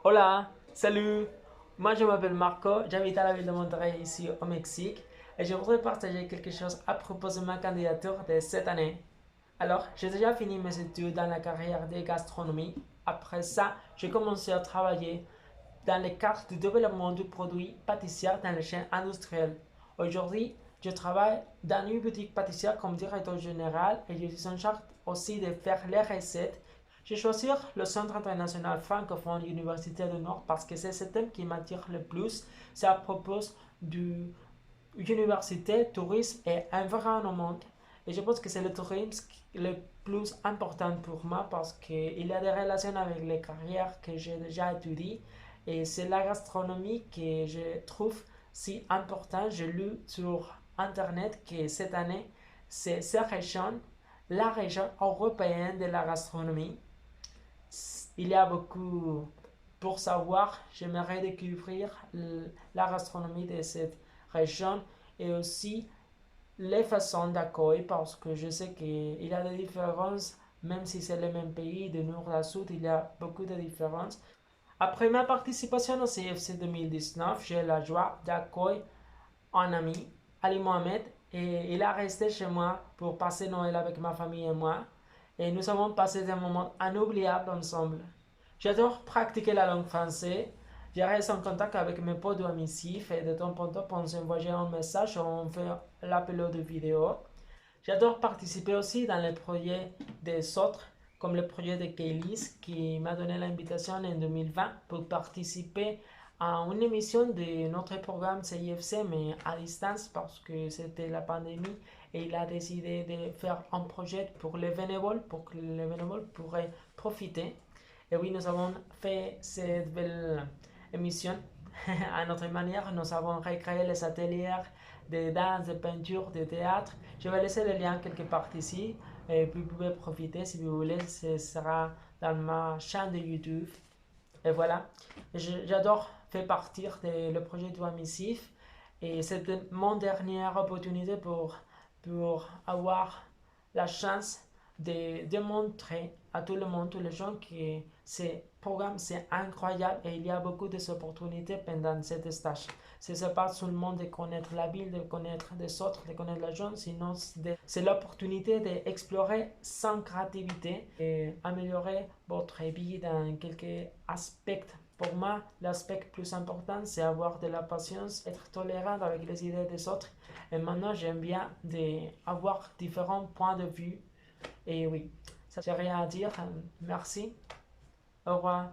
Hola, salut. Moi je m'appelle Marco, j'habite à la ville de Monterrey ici au Mexique et je voudrais partager quelque chose à propos de ma candidature de cette année. Alors, j'ai déjà fini mes études dans la carrière de gastronomie. Après ça, j'ai commencé à travailler dans le cadre du développement du produit pâtissier dans les chaînes industrielles. Aujourd'hui, je travaille dans une boutique pâtissière comme directeur général et je suis en charge aussi de faire les recettes. J'ai choisi le Centre international francophone Université du Nord parce que c'est ce thème qui m'attire le plus. C'est à propos du université, tourisme et environnement. Et je pense que c'est le tourisme le plus important pour moi parce qu'il y a des relations avec les carrières que j'ai déjà étudiées. Et c'est la gastronomie que je trouve si importante. J'ai lu sur Internet que cette année, c'est cette région, la région européenne de la gastronomie. Il y a beaucoup pour savoir. J'aimerais découvrir la gastronomie de cette région et aussi les façons d'accueil parce que je sais qu'il y a des différences, même si c'est le même pays, de nord à sud, il y a beaucoup de différences. Après ma participation au CFC 2019, j'ai la joie d'accueillir un ami, Ali Mohamed, et il a resté chez moi pour passer Noël avec ma famille et moi. Et nous avons passé des moments inoubliables ensemble. J'adore pratiquer la langue française. Je reste en contact avec mes potes amisifs et de temps en temps, on s'envoie un message ou on fait l'appel de vidéo. J'adore participer aussi dans les projets des autres, comme le projet de Kaylis qui m'a donné l'invitation en 2020 pour participer à une émission de notre programme CIFC, mais à distance parce que c'était la pandémie et il a décidé de faire un projet pour les bénévoles, pour que les bénévoles pourraient profiter. Et oui, nous avons fait cette belle émission à notre manière. Nous avons recréé les ateliers de danse, de peinture, de théâtre. Je vais laisser le lien quelque part ici. Et puis vous pouvez profiter si vous voulez. Ce sera dans ma chaîne de YouTube. Et voilà. J'adore faire partie de le projet du Amisif. Et c'était mon dernière opportunité pour avoir la chance de démontrer à tout le monde, tous les gens, que ce programme c'est incroyable et il y a beaucoup d'opportunités pendant cet stage. Ce n'est pas seulement de connaître la ville, de connaître des autres, de connaître la zone, sinon c'est l'opportunité d'explorer sans créativité et améliorer votre vie dans quelques aspects. Pour moi, l'aspect plus important, c'est avoir de la patience, être tolérant avec les idées des autres. Et maintenant, j'aime bien avoir différents points de vue. Et oui, ça j'ai rien à dire. Merci. Au revoir.